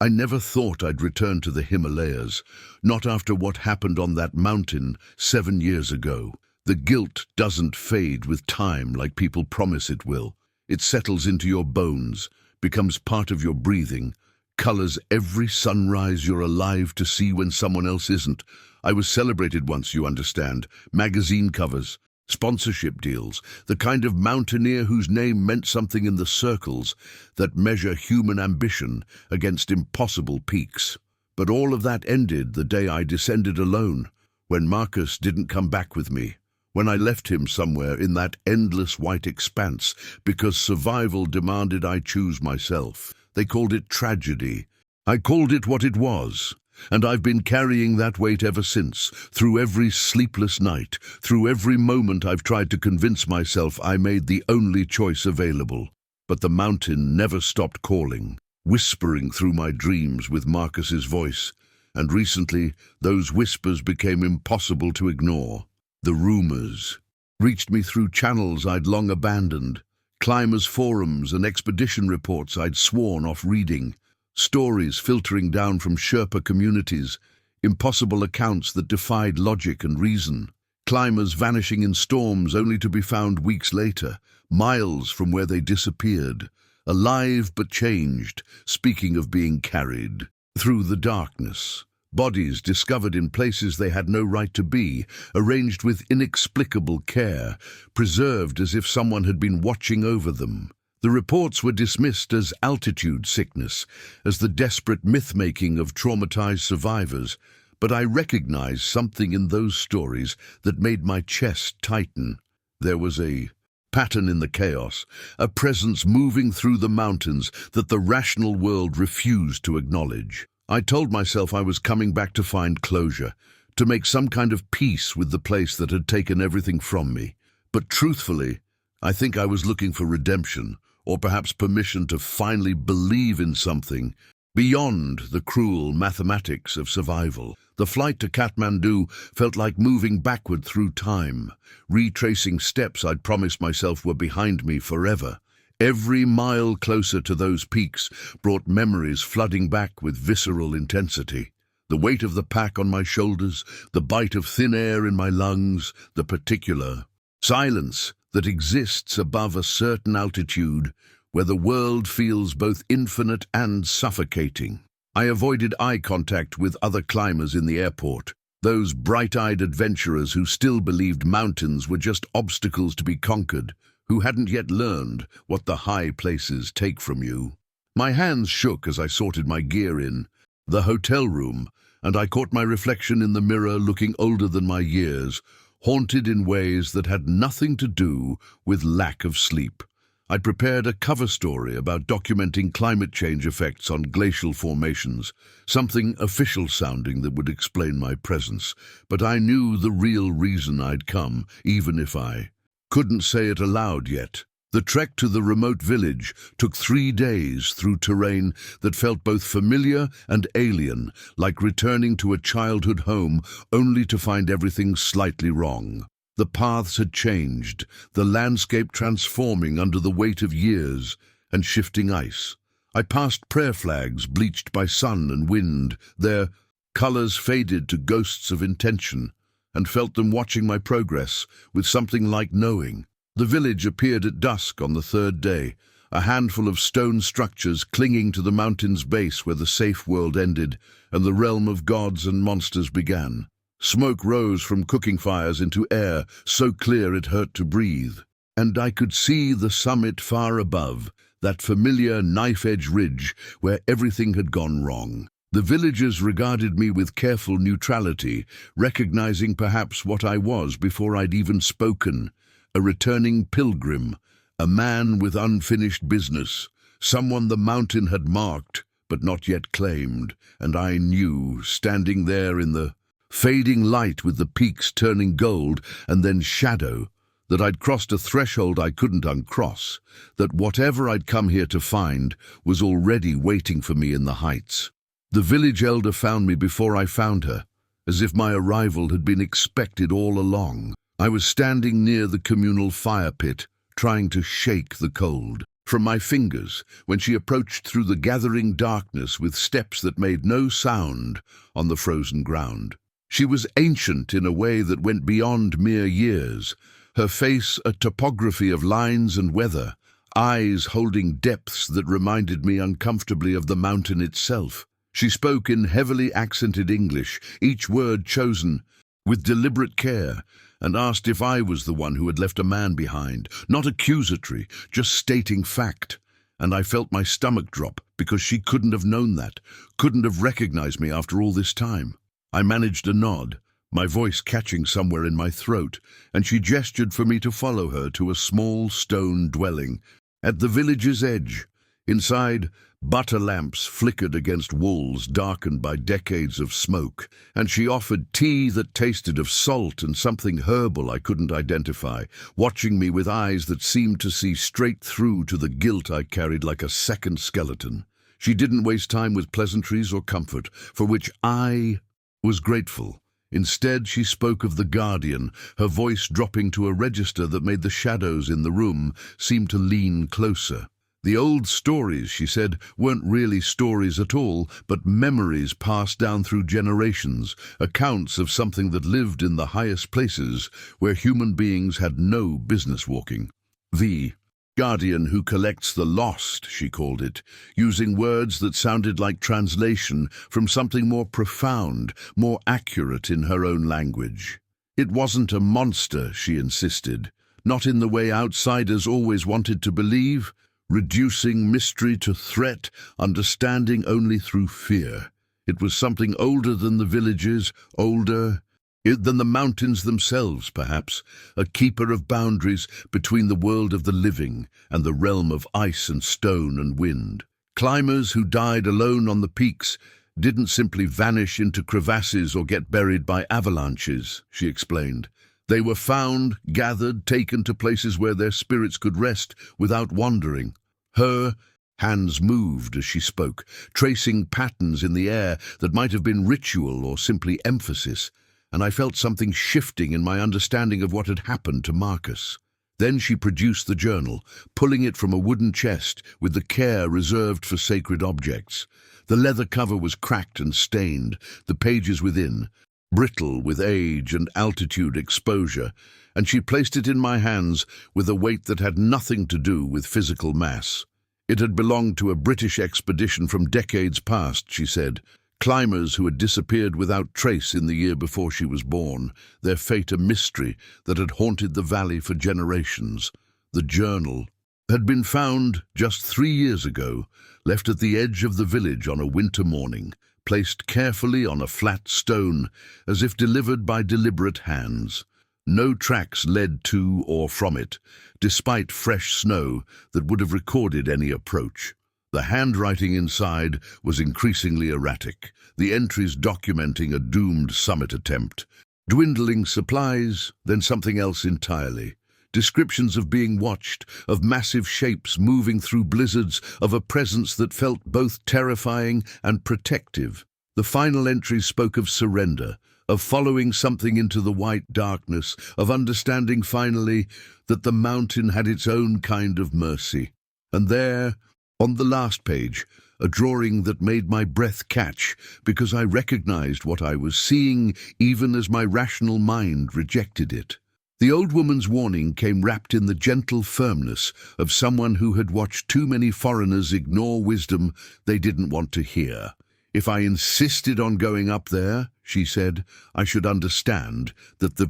I never thought I'd return to the Himalayas, not after what happened on that mountain 7 years ago. The guilt doesn't fade with time like people promise it will. It settles into your bones, becomes part of your breathing, colors every sunrise you're alive to see when someone else isn't. I was celebrated once, you understand. Magazine covers, sponsorship deals, the kind of mountaineer whose name meant something in the circles that measure human ambition against impossible peaks. But all of that ended the day I descended alone, when Marcus didn't come back with me, when I left him somewhere in that endless white expanse because survival demanded I choose myself. They called it tragedy. I called it what it was. And I've been carrying that weight ever since, through every sleepless night, through every moment I've tried to convince myself I made the only choice available. But the mountain never stopped calling, whispering through my dreams with Marcus's voice. And recently, those whispers became impossible to ignore. The rumors reached me through channels I'd long abandoned, climbers' forums and expedition reports I'd sworn off reading. Stories filtering down from Sherpa communities, impossible accounts that defied logic and reason. Climbers vanishing in storms only to be found weeks later, miles from where they disappeared. Alive but changed, speaking of being carried through the darkness. Bodies discovered in places they had no right to be, arranged with inexplicable care, preserved as if someone had been watching over them. The reports were dismissed as altitude sickness, as the desperate myth-making of traumatized survivors, but I recognized something in those stories that made my chest tighten. There was a pattern in the chaos, a presence moving through the mountains that the rational world refused to acknowledge. I told myself I was coming back to find closure, to make some kind of peace with the place that had taken everything from me. But truthfully, I think I was looking for redemption, or perhaps permission to finally believe in something beyond the cruel mathematics of survival. The flight to Kathmandu felt like moving backward through time, retracing steps I'd promised myself were behind me forever. Every mile closer to those peaks brought memories flooding back with visceral intensity. The weight of the pack on my shoulders, the bite of thin air in my lungs, the particular silence that exists above a certain altitude where the world feels both infinite and suffocating. I avoided eye contact with other climbers in the airport, those bright-eyed adventurers who still believed mountains were just obstacles to be conquered, who hadn't yet learned what the high places take from you. My hands shook as I sorted my gear in the hotel room, and I caught my reflection in the mirror looking older than my years, haunted in ways that had nothing to do with lack of sleep. I'd prepared a cover story about documenting climate change effects on glacial formations, something official sounding that would explain my presence, but I knew the real reason I'd come, even if I couldn't say it aloud yet. The trek to the remote village took 3 days through terrain that felt both familiar and alien, like returning to a childhood home only to find everything slightly wrong. The paths had changed, the landscape transforming under the weight of years and shifting ice. I passed prayer flags bleached by sun and wind, their colors faded to ghosts of intention, and felt them watching my progress with something like knowing. The village appeared at dusk on the 3rd day, a handful of stone structures clinging to the mountain's base where the safe world ended and the realm of gods and monsters began. Smoke rose from cooking fires into air so clear it hurt to breathe, and I could see the summit far above, that familiar knife-edge ridge where everything had gone wrong. The villagers regarded me with careful neutrality, recognizing perhaps what I was before I'd even spoken. A returning pilgrim, a man with unfinished business, someone the mountain had marked but not yet claimed, and I knew, standing there in the fading light with the peaks turning gold and then shadow, that I'd crossed a threshold I couldn't uncross, that whatever I'd come here to find was already waiting for me in the heights. The village elder found me before I found her, as if my arrival had been expected all along. I was standing near the communal fire pit, trying to shake the cold. from my fingers when she approached through the gathering darkness with steps that made no sound on the frozen ground. She was ancient in a way that went beyond mere years, her face a topography of lines and weather, eyes holding depths that reminded me uncomfortably of the mountain itself. She spoke in heavily accented English, each word chosen with deliberate care, and asked if I was the one who had left a man behind, not accusatory, just stating fact. And I felt my stomach drop because she couldn't have known that, couldn't have recognized me after all this time. I managed a nod, my voice catching somewhere in my throat, and she gestured for me to follow her to a small stone dwelling at the village's edge. Inside, butter lamps flickered against walls darkened by decades of smoke, and she offered tea that tasted of salt and something herbal I couldn't identify, watching me with eyes that seemed to see straight through to the guilt I carried like a second skeleton. She didn't waste time with pleasantries or comfort, for which I was grateful. Instead, she spoke of the Guardian, her voice dropping to a register that made the shadows in the room seem to lean closer. The old stories, she said, weren't really stories at all, but memories passed down through generations, accounts of something that lived in the highest places where human beings had no business walking. The Guardian who collects the lost, she called it, using words that sounded like translation from something more profound, more accurate in her own language. It wasn't a monster, she insisted, not in the way outsiders always wanted to believe, reducing mystery to threat, understanding only through fear. It was something older than the villages, older than the mountains themselves, perhaps, a keeper of boundaries between the world of the living and the realm of ice and stone and wind. Climbers who died alone on the peaks didn't simply vanish into crevasses or get buried by avalanches, she explained. They were found, gathered, taken to places where their spirits could rest without wandering. Her hands moved as she spoke, tracing patterns in the air that might have been ritual or simply emphasis, and I felt something shifting in my understanding of what had happened to Marcus. Then she produced the journal, pulling it from a wooden chest with the care reserved for sacred objects. The leather cover was cracked and stained, the pages within brittle with age and altitude exposure, and she placed it in my hands with a weight that had nothing to do with physical mass. It had belonged to a British expedition from decades past, she said, climbers who had disappeared without trace in the year before she was born, their fate a mystery that had haunted the valley for generations. The journal had been found just 3 years ago, left at the edge of the village on a winter morning, placed carefully on a flat stone, as if delivered by deliberate hands. No tracks led to or from it, despite fresh snow that would have recorded any approach. The handwriting inside was increasingly erratic, the entries documenting a doomed summit attempt. Dwindling supplies, then something else entirely. Descriptions of being watched, of massive shapes moving through blizzards, of a presence that felt both terrifying and protective. The final entries spoke of surrender, of following something into the white darkness, of understanding finally that the mountain had its own kind of mercy. And there, on the last page, a drawing that made my breath catch because I recognized what I was seeing even as my rational mind rejected it. The old woman's warning came wrapped in the gentle firmness of someone who had watched too many foreigners ignore wisdom they didn't want to hear. If I insisted on going up there, she said, I should understand that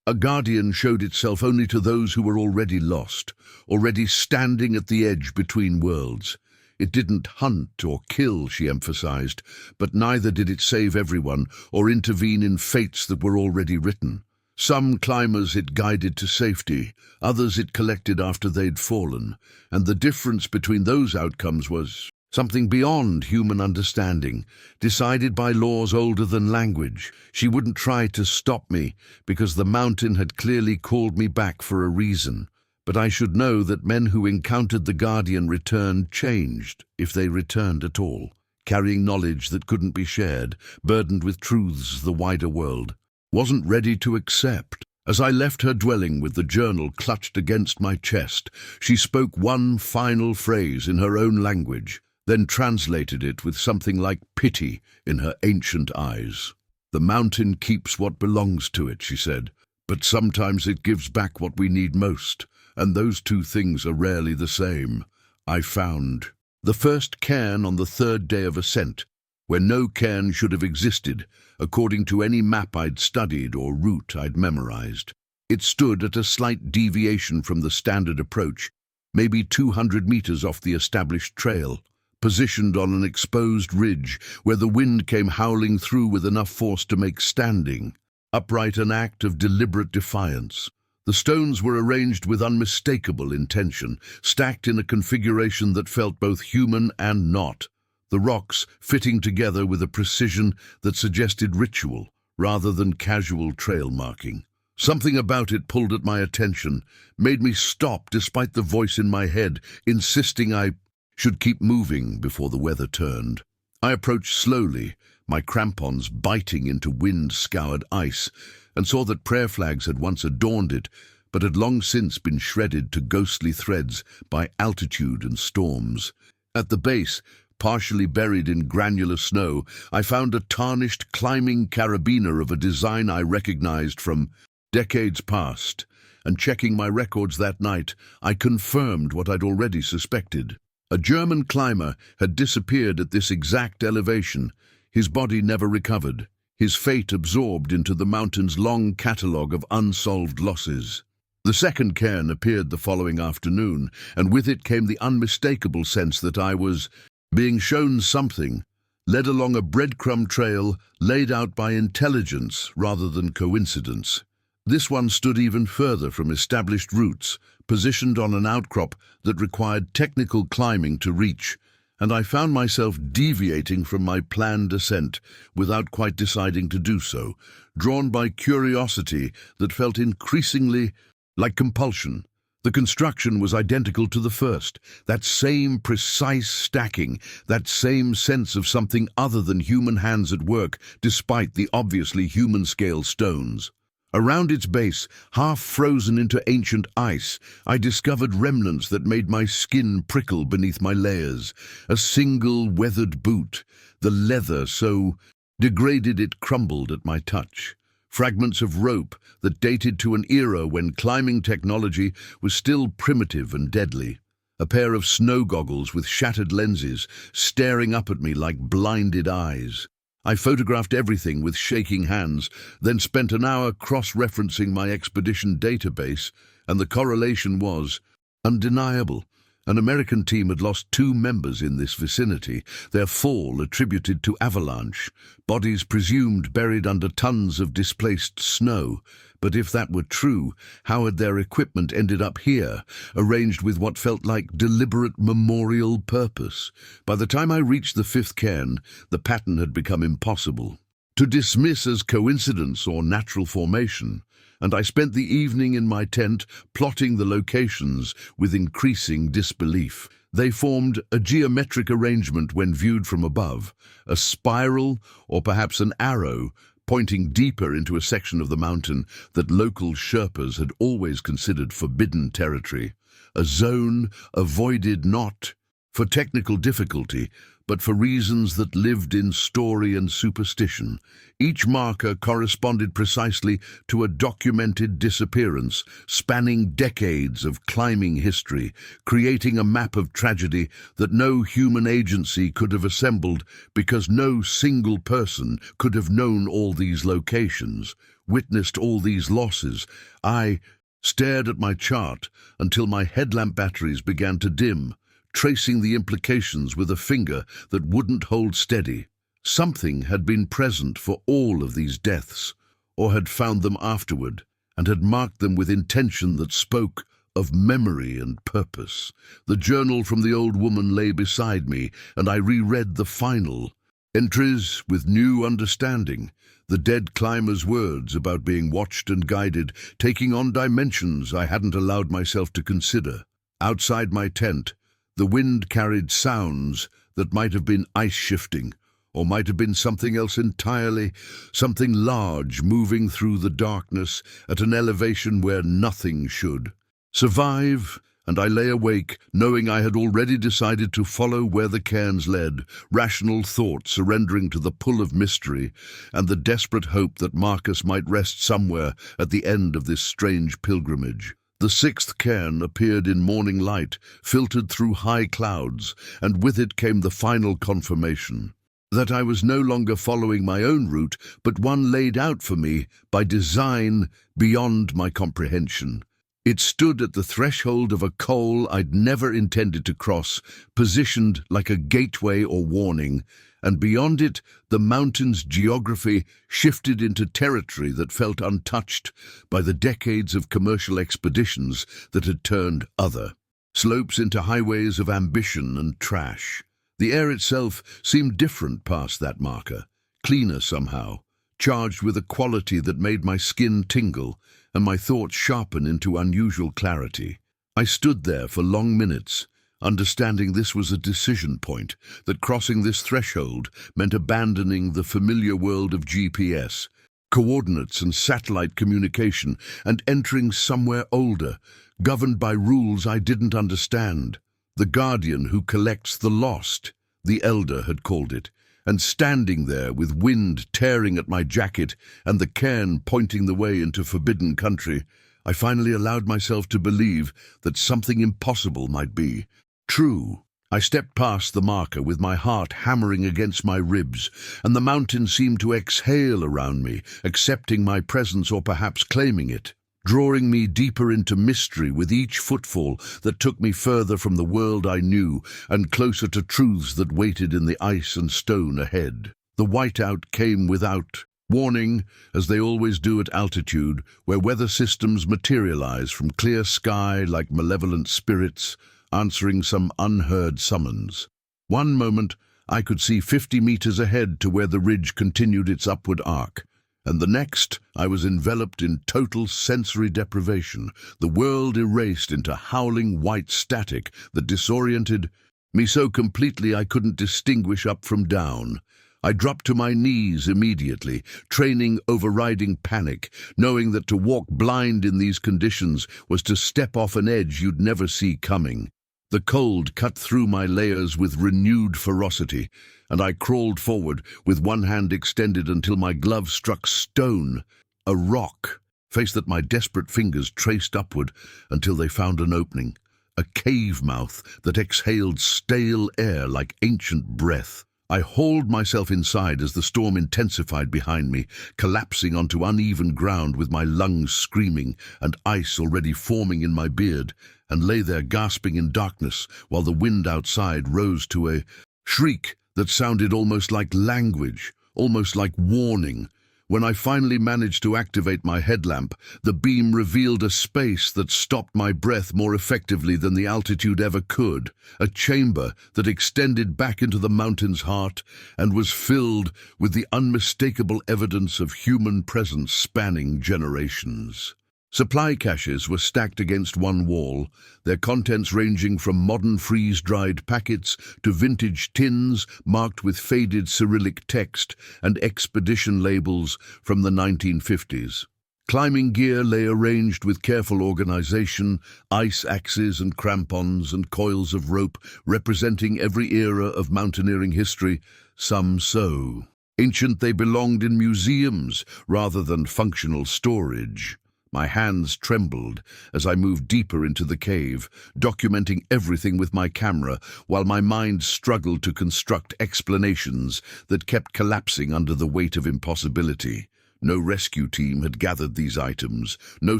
a guardian showed itself only to those who were already lost, already standing at the edge between worlds. It didn't hunt or kill, she emphasized, but neither did it save everyone or intervene in fates that were already written. Some climbers it guided to safety, others it collected after they'd fallen, and the difference between those outcomes was something beyond human understanding, decided by laws older than language. She wouldn't try to stop me, because the mountain had clearly called me back for a reason. But I should know that men who encountered the Guardian returned changed, if they returned at all, carrying knowledge that couldn't be shared, burdened with truths the wider world wasn't ready to accept. As I left her dwelling with the journal clutched against my chest, she spoke one final phrase in her own language, then translated it with something like pity in her ancient eyes. "The mountain keeps what belongs to it," she said, "but sometimes it gives back what we need most, and those two things are rarely the same." I found the first cairn on the third day of ascent, where no cairn should have existed, according to any map I'd studied or route I'd memorized. It stood at a slight deviation from the standard approach, maybe 200 meters off the established trail, positioned on an exposed ridge where the wind came howling through with enough force to make standing upright an act of deliberate defiance. The stones were arranged with unmistakable intention, stacked in a configuration that felt both human and not, the rocks fitting together with a precision that suggested ritual rather than casual trail marking. Something about it pulled at my attention, made me stop despite the voice in my head insisting I should keep moving before the weather turned. I approached slowly, my crampons biting into wind-scoured ice, and saw that prayer flags had once adorned it, but had long since been shredded to ghostly threads by altitude and storms. At the base, partially buried in granular snow, I found a tarnished climbing carabiner of a design I recognized from decades past, and checking my records that night, I confirmed what I'd already suspected. A German climber had disappeared at this exact elevation, his body never recovered, his fate absorbed into the mountain's long catalogue of unsolved losses. The second cairn appeared the following afternoon, and with it came the unmistakable sense that I was being shown something, led along a breadcrumb trail laid out by intelligence rather than coincidence. This one stood even further from established routes, positioned on an outcrop that required technical climbing to reach, and I found myself deviating from my planned ascent without quite deciding to do so, drawn by curiosity that felt increasingly like compulsion. The construction was identical to the first, that same precise stacking, that same sense of something other than human hands at work, despite the obviously human-scale stones. Around its base, half frozen into ancient ice, I discovered remnants that made my skin prickle beneath my layers. A single weathered boot, the leather so degraded it crumbled at my touch. Fragments of rope that dated to an era when climbing technology was still primitive and deadly. A pair of snow goggles with shattered lenses staring up at me like blinded eyes. I photographed everything with shaking hands, then spent an hour cross-referencing my expedition database, and the correlation was undeniable. An American team had lost 2 members in this vicinity, their fall attributed to avalanche, bodies presumed buried under tons of displaced snow. But if that were true, how had their equipment ended up here, arranged with what felt like deliberate memorial purpose? By the time I reached the 5th cairn, the pattern had become impossible to dismiss as coincidence or natural formation, and I spent the evening in my tent plotting the locations with increasing disbelief. They formed a geometric arrangement when viewed from above, a spiral or perhaps an arrow pointing deeper into a section of the mountain that local Sherpas had always considered forbidden territory, a zone avoided not for technical difficulty, but for reasons that lived in story and superstition. Each marker corresponded precisely to a documented disappearance, spanning decades of climbing history, creating a map of tragedy that no human agency could have assembled because no single person could have known all these locations, witnessed all these losses. I stared at my chart until my headlamp batteries began to dim, tracing the implications with a finger that wouldn't hold steady. Something had been present for all of these deaths, or had found them afterward, and had marked them with intention that spoke of memory and purpose. The journal from the old woman lay beside me, and I reread the final entries with new understanding. The dead climber's words about being watched and guided, taking on dimensions I hadn't allowed myself to consider. Outside my tent, the wind carried sounds that might have been ice shifting, or might have been something else entirely, something large moving through the darkness at an elevation where nothing should. Survive, and I lay awake, knowing I had already decided to follow where the cairns led, rational thought surrendering to the pull of mystery, and the desperate hope that Marcus might rest somewhere at the end of this strange pilgrimage. The sixth cairn appeared in morning light, filtered through high clouds, and with it came the final confirmation that I was no longer following my own route, but one laid out for me by design beyond my comprehension. It stood at the threshold of a col I'd never intended to cross, positioned like a gateway or warning, and beyond it, the mountain's geography shifted into territory that felt untouched by the decades of commercial expeditions that had turned other. Slopes into highways of ambition and trash. The air itself seemed different past that marker, cleaner somehow, charged with a quality that made my skin tingle and my thoughts sharpen into unusual clarity. I stood there for long minutes, understanding this was a decision point, that crossing this threshold meant abandoning the familiar world of GPS, coordinates and satellite communication, and entering somewhere older, governed by rules I didn't understand. The guardian who collects the lost, the elder had called it, and standing there with wind tearing at my jacket and the cairn pointing the way into forbidden country, I finally allowed myself to believe that something impossible might be true. I stepped past the marker with my heart hammering against my ribs, and the mountain seemed to exhale around me, accepting my presence or perhaps claiming it, drawing me deeper into mystery with each footfall that took me further from the world I knew and closer to truths that waited in the ice and stone ahead. The whiteout came without warning, as they always do at altitude, where weather systems materialize from clear sky like malevolent spirits, answering some unheard summons. One moment, I could see 50 meters ahead to where the ridge continued its upward arc, and the next, I was enveloped in total sensory deprivation, the world erased into howling white static that disoriented me so completely I couldn't distinguish up from down. I dropped to my knees immediately, training overriding panic, knowing that to walk blind in these conditions was to step off an edge you'd never see coming. The cold cut through my layers with renewed ferocity, and I crawled forward with one hand extended until my glove struck stone, a rock, face that my desperate fingers traced upward until they found an opening, a cave mouth that exhaled stale air like ancient breath. I hauled myself inside as the storm intensified behind me, collapsing onto uneven ground with my lungs screaming and ice already forming in my beard, and lay there gasping in darkness while the wind outside rose to a shriek that sounded almost like language, almost like warning. When I finally managed to activate my headlamp, the beam revealed a space that stopped my breath more effectively than the altitude ever could, a chamber that extended back into the mountain's heart and was filled with the unmistakable evidence of human presence spanning generations. Supply caches were stacked against one wall, their contents ranging from modern freeze-dried packets to vintage tins marked with faded Cyrillic text and expedition labels from the 1950s. Climbing gear lay arranged with careful organization, ice axes and crampons and coils of rope representing every era of mountaineering history, some so ancient they belonged in museums rather than functional storage. My hands trembled as I moved deeper into the cave, documenting everything with my camera, while my mind struggled to construct explanations that kept collapsing under the weight of impossibility. No rescue team had gathered these items. No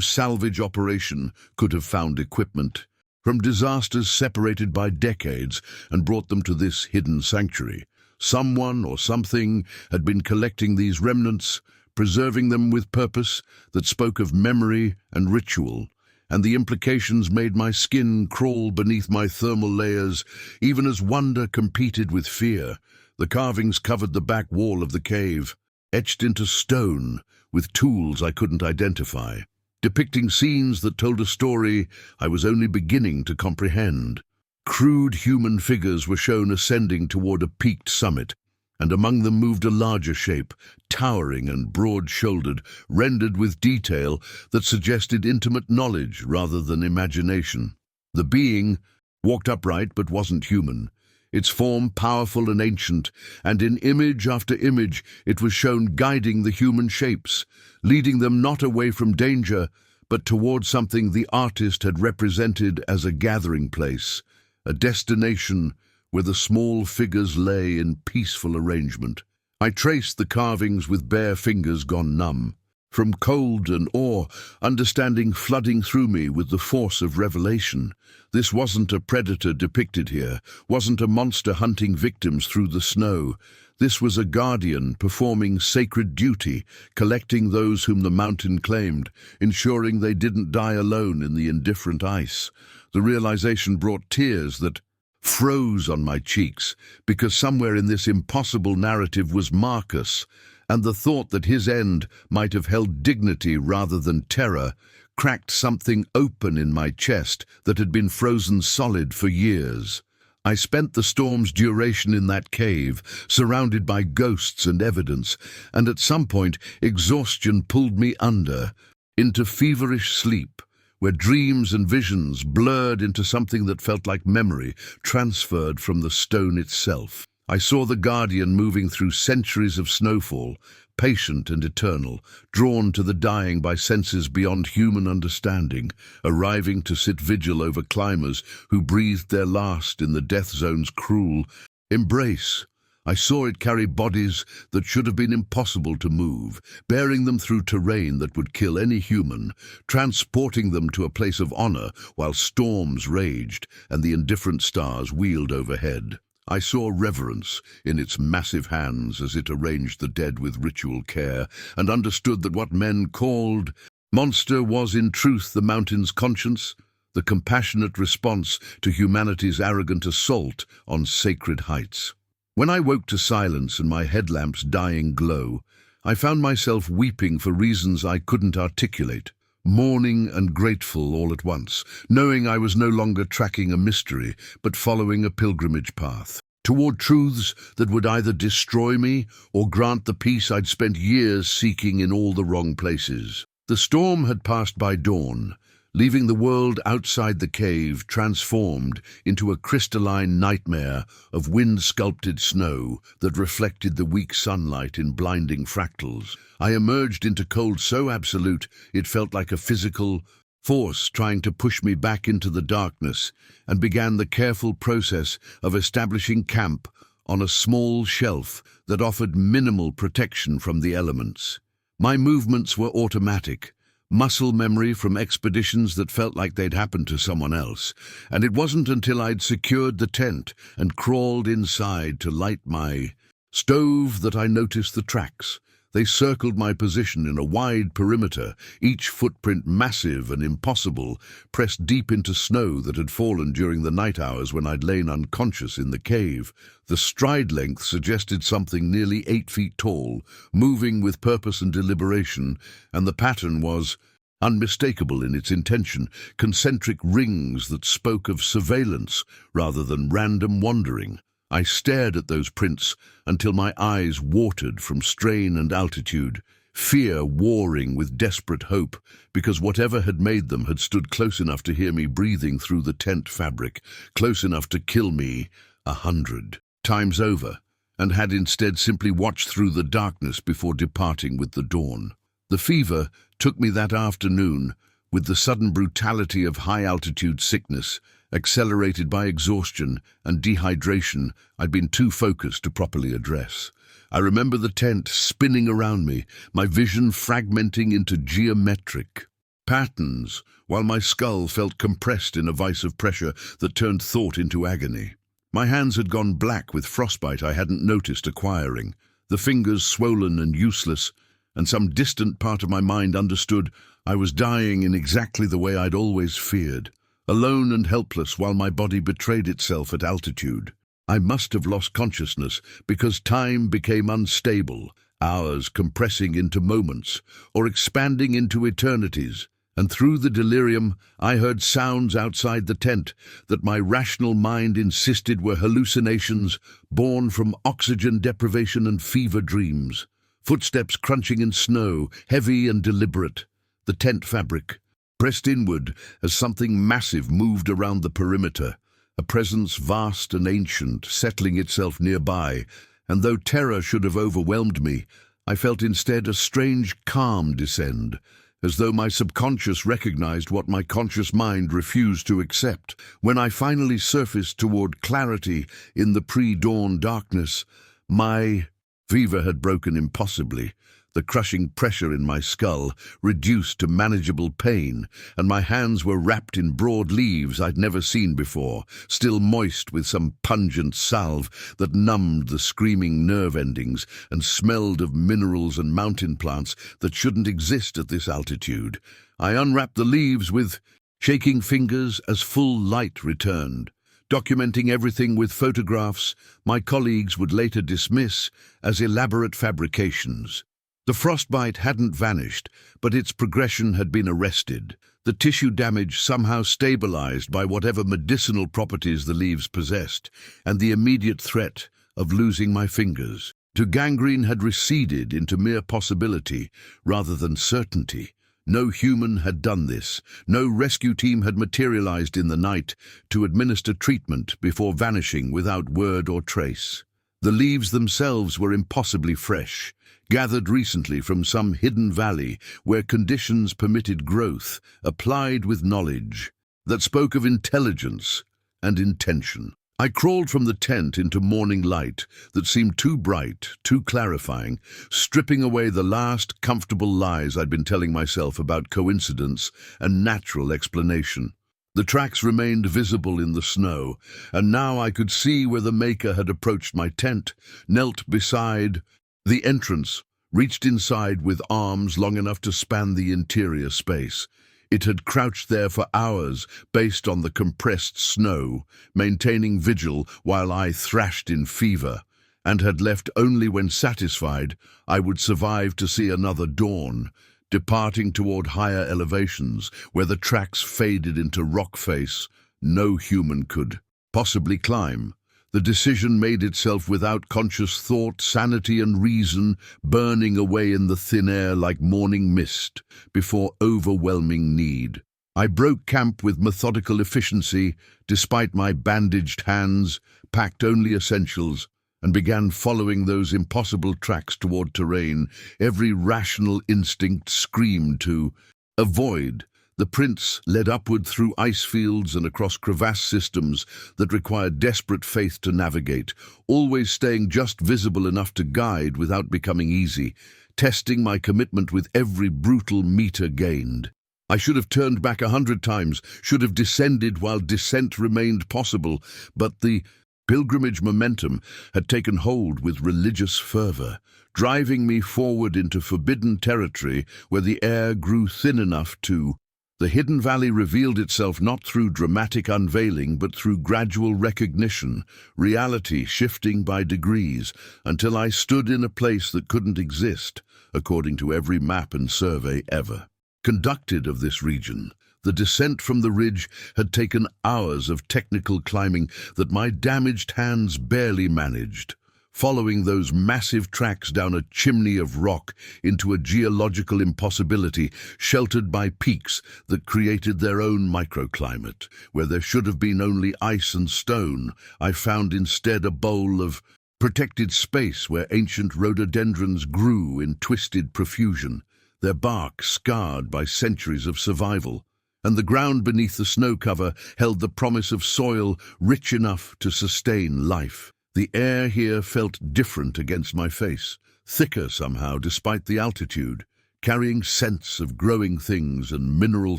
salvage operation could have found equipment from disasters separated by decades and brought them to this hidden sanctuary. Someone or something had been collecting these remnants, preserving them with purpose that spoke of memory and ritual, and the implications made my skin crawl beneath my thermal layers, even as wonder competed with fear. The carvings covered the back wall of the cave, etched into stone with tools I couldn't identify, depicting scenes that told a story I was only beginning to comprehend. Crude human figures were shown ascending toward a peaked summit, and among them moved a larger shape, towering and broad-shouldered, rendered with detail that suggested intimate knowledge rather than imagination. The being walked upright but wasn't human, its form powerful and ancient, and in image after image it was shown guiding the human shapes, leading them not away from danger, but toward something the artist had represented as a gathering place, a destination where the small figures lay in peaceful arrangement. I traced the carvings with bare fingers gone numb. From cold and awe, understanding flooding through me with the force of revelation. This wasn't a predator depicted here, wasn't a monster hunting victims through the snow. This was a guardian performing sacred duty, collecting those whom the mountain claimed, ensuring they didn't die alone in the indifferent ice. The realization brought tears that froze on my cheeks, because somewhere in this impossible narrative was Marcus, and the thought that his end might have held dignity rather than terror cracked something open in my chest that had been frozen solid for years. I spent the storm's duration in that cave, surrounded by ghosts and evidence, and at some point exhaustion pulled me under, into feverish sleep, where dreams and visions blurred into something that felt like memory, transferred from the stone itself. I saw the Guardian moving through centuries of snowfall, patient and eternal, drawn to the dying by senses beyond human understanding, arriving to sit vigil over climbers who breathed their last in the death zone's cruel embrace. I saw it carry bodies that should have been impossible to move, bearing them through terrain that would kill any human, transporting them to a place of honor while storms raged and the indifferent stars wheeled overhead. I saw reverence in its massive hands as it arranged the dead with ritual care, and understood that what men called monster was in truth the mountain's conscience, the compassionate response to humanity's arrogant assault on sacred heights. When I woke to silence and my headlamp's dying glow, I found myself weeping for reasons I couldn't articulate, mourning and grateful all at once, knowing I was no longer tracking a mystery, but following a pilgrimage path, toward truths that would either destroy me or grant the peace I'd spent years seeking in all the wrong places. The storm had passed by dawn, leaving the world outside the cave transformed into a crystalline nightmare of wind-sculpted snow that reflected the weak sunlight in blinding fractals. I emerged into cold so absolute it felt like a physical force trying to push me back into the darkness, and began the careful process of establishing camp on a small shelf that offered minimal protection from the elements. My movements were automatic, muscle memory from expeditions that felt like they'd happened to someone else, and it wasn't until I'd secured the tent and crawled inside to light my stove that I noticed the tracks. They circled my position in a wide perimeter, each footprint massive and impossible, pressed deep into snow that had fallen during the night hours when I'd lain unconscious in the cave. The stride length suggested something nearly 8 feet tall, moving with purpose and deliberation, and the pattern was unmistakable in its intention, concentric rings that spoke of surveillance rather than random wandering. I stared at those prints until my eyes watered from strain and altitude, fear warring with desperate hope, because whatever had made them had stood close enough to hear me breathing through the tent fabric, close enough to kill me 100 times over, and had instead simply watched through the darkness before departing with the dawn. The fever took me that afternoon, with the sudden brutality of high-altitude sickness, accelerated by exhaustion and dehydration I'd been too focused to properly address. I remember the tent spinning around me, my vision fragmenting into geometric patterns, while my skull felt compressed in a vice of pressure that turned thought into agony. My hands had gone black with frostbite I hadn't noticed acquiring, the fingers swollen and useless, and some distant part of my mind understood I was dying in exactly the way I'd always feared, alone and helpless while my body betrayed itself at altitude. I must have lost consciousness because time became unstable, hours compressing into moments or expanding into eternities, And through the delirium, I heard sounds outside the tent that my rational mind insisted were hallucinations born from oxygen deprivation and fever dreams. Footsteps crunching in snow, heavy and deliberate. The tent fabric pressed inward as something massive moved around the perimeter, a presence vast and ancient settling itself nearby, and though terror should have overwhelmed me, I felt instead a strange calm descend, as though my subconscious recognized what my conscious mind refused to accept. When I finally surfaced toward clarity in the pre-dawn darkness, my fever had broken impossibly. The crushing pressure in my skull reduced to manageable pain, and my hands were wrapped in broad leaves I'd never seen before, still moist with some pungent salve that numbed the screaming nerve endings and smelled of minerals and mountain plants that shouldn't exist at this altitude. I unwrapped the leaves with shaking fingers as full light returned, documenting everything with photographs my colleagues would later dismiss as elaborate fabrications. The frostbite hadn't vanished, but its progression had been arrested, the tissue damage somehow stabilized by whatever medicinal properties the leaves possessed, and the immediate threat of losing my fingers to gangrene had receded into mere possibility rather than certainty. No human had done this. No rescue team had materialized in the night to administer treatment before vanishing without word or trace. The leaves themselves were impossibly fresh, gathered recently from some hidden valley where conditions permitted growth, applied with knowledge that spoke of intelligence and intention. I crawled from the tent into morning light that seemed too bright, too clarifying, stripping away the last comfortable lies I'd been telling myself about coincidence and natural explanation. The tracks remained visible in the snow, and now I could see where the maker had approached my tent, knelt beside the entrance, reached inside with arms long enough to span the interior space. It had crouched there for hours, based on the compressed snow, maintaining vigil while I thrashed in fever, and had left only when satisfied I would survive to see another dawn, departing toward higher elevations where the tracks faded into rock face no human could possibly climb. The decision made itself without conscious thought, sanity and reason burning away in the thin air like morning mist before overwhelming need. I broke camp with methodical efficiency, despite my bandaged hands, packed only essentials, and began following those impossible tracks toward terrain every rational instinct screamed to avoid. The prints led upward through ice fields and across crevasse systems that required desperate faith to navigate, always staying just visible enough to guide without becoming easy, testing my commitment with every brutal meter gained. I should have turned back 100 times, should have descended while descent remained possible, but the pilgrimage momentum had taken hold with religious fervor, driving me forward into forbidden territory where the air grew thin enough to. The hidden valley revealed itself not through dramatic unveiling but through gradual recognition, reality shifting by degrees, until I stood in a place that couldn't exist, according to every map and survey ever conducted of this region. The descent from the ridge had taken hours of technical climbing that my damaged hands barely managed, following those massive tracks down a chimney of rock into a geological impossibility sheltered by peaks that created their own microclimate. Where there should have been only ice and stone, I found instead a bowl of protected space where ancient rhododendrons grew in twisted profusion, their bark scarred by centuries of survival, and the ground beneath the snow cover held the promise of soil rich enough to sustain life. The air here felt different against my face, thicker somehow despite the altitude, carrying scents of growing things and mineral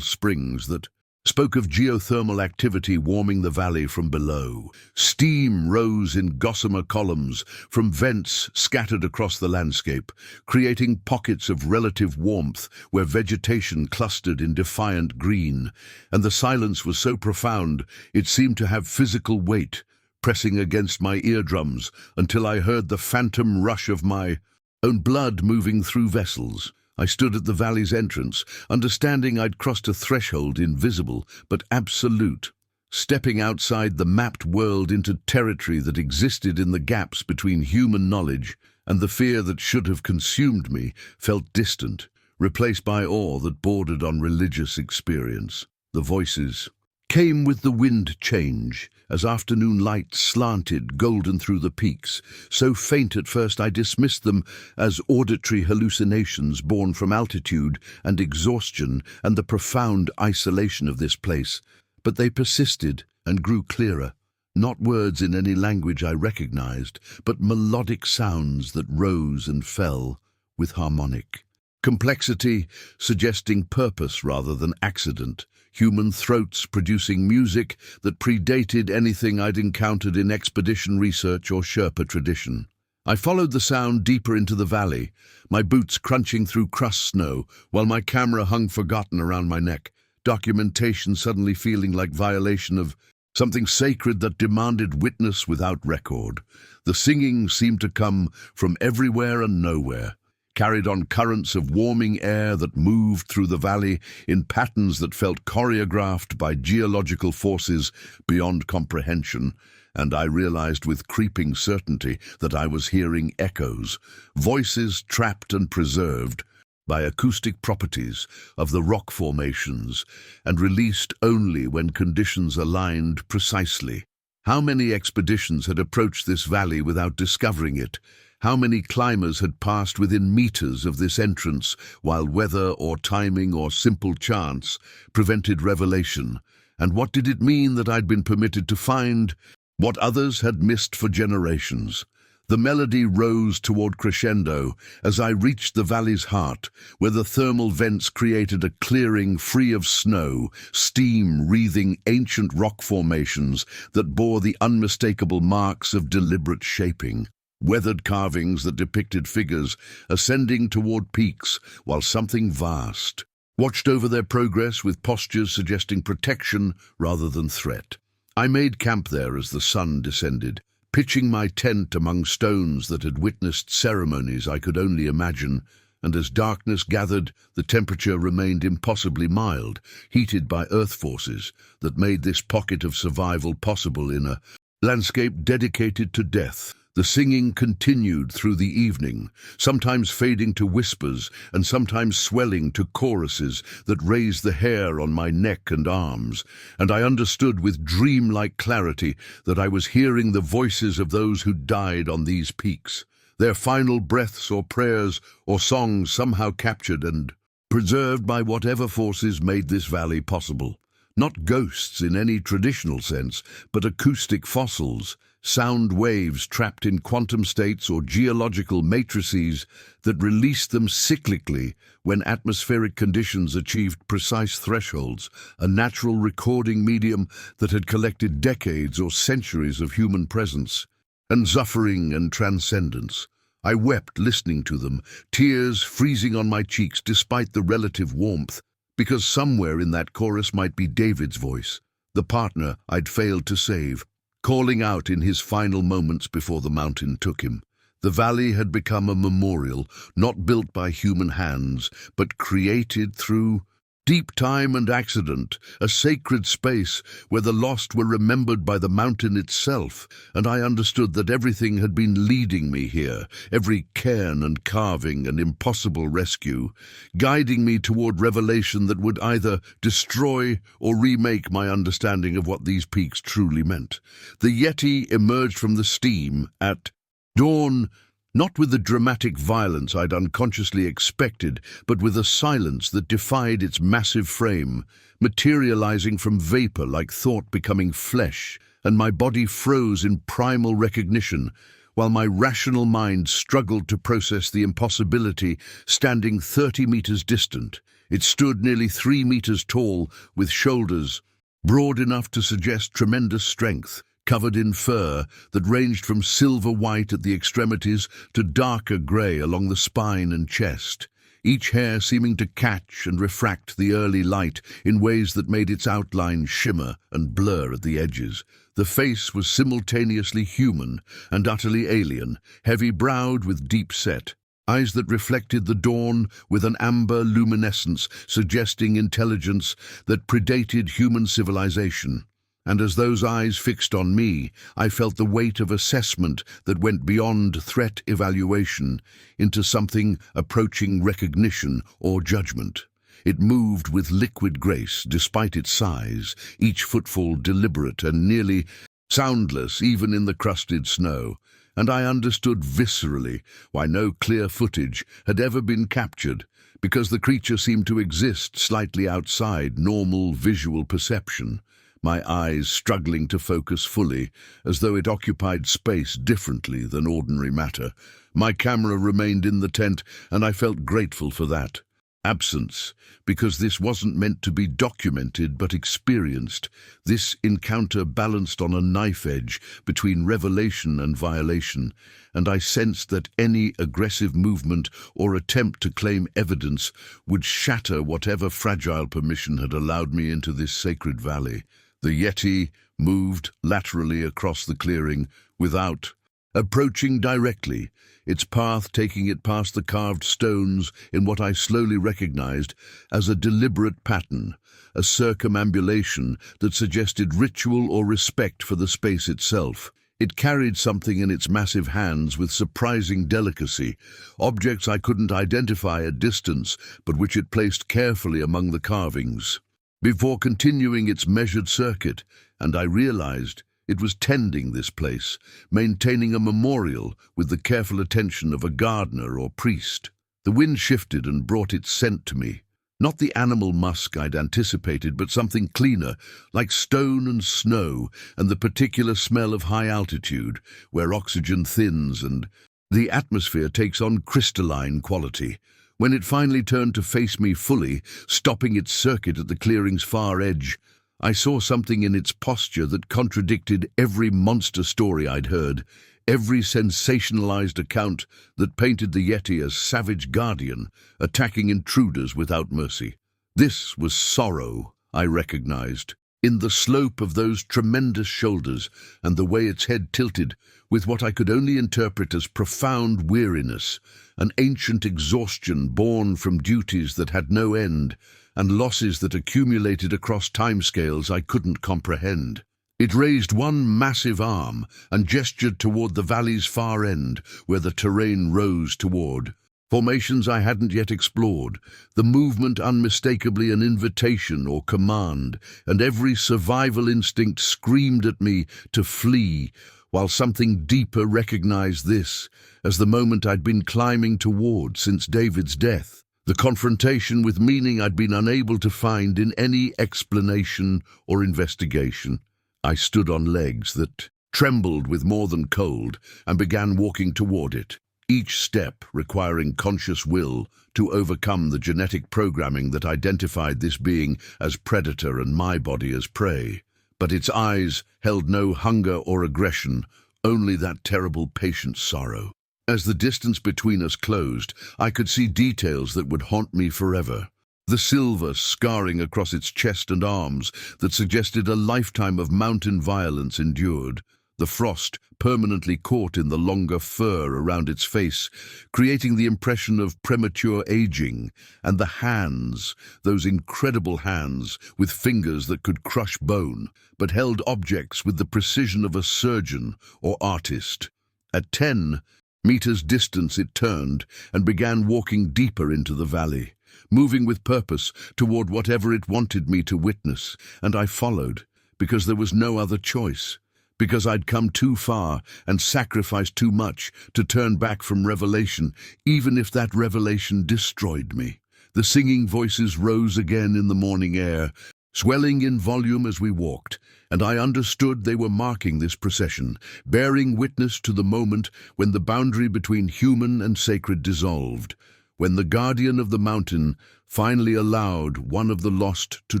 springs that spoke of geothermal activity warming the valley from below. Steam rose in gossamer columns from vents scattered across the landscape, creating pockets of relative warmth where vegetation clustered in defiant green, and the silence was so profound it seemed to have physical weight, pressing against my eardrums until I heard the phantom rush of my own blood moving through vessels. I stood at the valley's entrance, understanding I'd crossed a threshold invisible but absolute, stepping outside the mapped world into territory that existed in the gaps between human knowledge, and the fear that should have consumed me felt distant, replaced by awe that bordered on religious experience. The voices came with the wind change, as afternoon light slanted golden through the peaks, so faint at first I dismissed them as auditory hallucinations born from altitude and exhaustion and the profound isolation of this place. But they persisted and grew clearer, not words in any language I recognized, but melodic sounds that rose and fell with harmonic complexity, suggesting purpose rather than accident, human throats producing music that predated anything I'd encountered in expedition research or Sherpa tradition. I followed the sound deeper into the valley, my boots crunching through crust snow, while my camera hung forgotten around my neck, documentation suddenly feeling like violation of something sacred that demanded witness without record. The singing seemed to come from everywhere and nowhere, carried on currents of warming air that moved through the valley in patterns that felt choreographed by geological forces beyond comprehension, and I realized with creeping certainty that I was hearing echoes, voices trapped and preserved by acoustic properties of the rock formations and released only when conditions aligned precisely. How many expeditions had approached this valley without discovering it? How many climbers had passed within meters of this entrance while weather or timing or simple chance prevented revelation? And what did it mean that I'd been permitted to find what others had missed for generations? The melody rose toward crescendo as I reached the valley's heart, where the thermal vents created a clearing free of snow, steam wreathing ancient rock formations that bore the unmistakable marks of deliberate shaping. Weathered carvings that depicted figures ascending toward peaks while something vast watched over their progress with postures suggesting protection rather than threat. I made camp there as the sun descended, pitching my tent among stones that had witnessed ceremonies I could only imagine, and as darkness gathered, the temperature remained impossibly mild, heated by earth forces that made this pocket of survival possible in a landscape dedicated to death. The singing continued through the evening, sometimes fading to whispers and sometimes swelling to choruses that raised the hair on my neck and arms, and I understood with dreamlike clarity that I was hearing the voices of those who died on these peaks, their final breaths or prayers or songs somehow captured and preserved by whatever forces made this valley possible. Not ghosts in any traditional sense, but acoustic fossils, sound waves trapped in quantum states or geological matrices that released them cyclically when atmospheric conditions achieved precise thresholds, a natural recording medium that had collected decades or centuries of human presence and suffering and transcendence. I wept listening to them, tears freezing on my cheeks despite the relative warmth, because somewhere in that chorus might be David's voice, the partner I'd failed to save, calling out in his final moments before the mountain took him. The valley had become a memorial, not built by human hands, but created through deep time and accident, a sacred space where the lost were remembered by the mountain itself, and I understood that everything had been leading me here, every cairn and carving and impossible rescue, guiding me toward revelation that would either destroy or remake my understanding of what these peaks truly meant. The Yeti emerged from the steam at dawn, not with the dramatic violence I'd unconsciously expected, but with a silence that defied its massive frame, materializing from vapor like thought becoming flesh, and my body froze in primal recognition, while my rational mind struggled to process the impossibility standing 30 meters distant. It stood nearly 3 meters tall, with shoulders broad enough to suggest tremendous strength, covered in fur that ranged from silver white at the extremities to darker grey along the spine and chest, each hair seeming to catch and refract the early light in ways that made its outline shimmer and blur at the edges. The face was simultaneously human and utterly alien, heavy-browed with deep set eyes that reflected the dawn with an amber luminescence suggesting intelligence that predated human civilization. And as those eyes fixed on me, I felt the weight of assessment that went beyond threat evaluation into something approaching recognition or judgment. It moved with liquid grace despite its size, each footfall deliberate and nearly soundless even in the crusted snow, and I understood viscerally why no clear footage had ever been captured, because the creature seemed to exist slightly outside normal visual perception, my eyes struggling to focus fully, as though it occupied space differently than ordinary matter. My camera remained in the tent, and I felt grateful for that absence, because this wasn't meant to be documented but experienced. This encounter balanced on a knife edge between revelation and violation, and I sensed that any aggressive movement or attempt to claim evidence would shatter whatever fragile permission had allowed me into this sacred valley. The Yeti moved laterally across the clearing without approaching directly, its path taking it past the carved stones in what I slowly recognized as a deliberate pattern, a circumambulation that suggested ritual or respect for the space itself. It carried something in its massive hands with surprising delicacy, objects I couldn't identify at distance, but which it placed carefully among the carvings, before continuing its measured circuit, and I realized it was tending this place, maintaining a memorial with the careful attention of a gardener or priest. The wind shifted and brought its scent to me. Not the animal musk I'd anticipated, but something cleaner, like stone and snow, and the particular smell of high altitude, where oxygen thins and the atmosphere takes on crystalline quality. When it finally turned to face me fully, stopping its circuit at the clearing's far edge, I saw something in its posture that contradicted every monster story I'd heard, every sensationalized account that painted the Yeti as savage guardian, attacking intruders without mercy. This was sorrow, I recognized, in the slope of those tremendous shoulders and the way its head tilted, with what I could only interpret as profound weariness, an ancient exhaustion born from duties that had no end, and losses that accumulated across timescales I couldn't comprehend. It raised one massive arm and gestured toward the valley's far end, where the terrain rose toward. Formations I hadn't yet explored, the movement unmistakably an invitation or command, and every survival instinct screamed at me to flee, while something deeper recognized this as the moment I'd been climbing toward since David's death. The confrontation with meaning I'd been unable to find in any explanation or investigation. I stood on legs that trembled with more than cold and began walking toward it, each step requiring conscious will to overcome the genetic programming that identified this being as predator and my body as prey. But its eyes held no hunger or aggression, only that terrible patient sorrow. As the distance between us closed, I could see details that would haunt me forever. The silver scarring across its chest and arms that suggested a lifetime of mountain violence endured. The frost permanently caught in the longer fur around its face, creating the impression of premature aging. And the hands, those incredible hands with fingers that could crush bone, but held objects with the precision of a surgeon or artist. At 10 meters distance it turned and began walking deeper into the valley, moving with purpose toward whatever it wanted me to witness, and I followed, because there was no other choice, because I'd come too far and sacrificed too much to turn back from revelation, even if that revelation destroyed me. The singing voices rose again in the morning air, swelling in volume as we walked, and I understood they were marking this procession, bearing witness to the moment when the boundary between human and sacred dissolved, when the guardian of the mountain finally allowed one of the lost to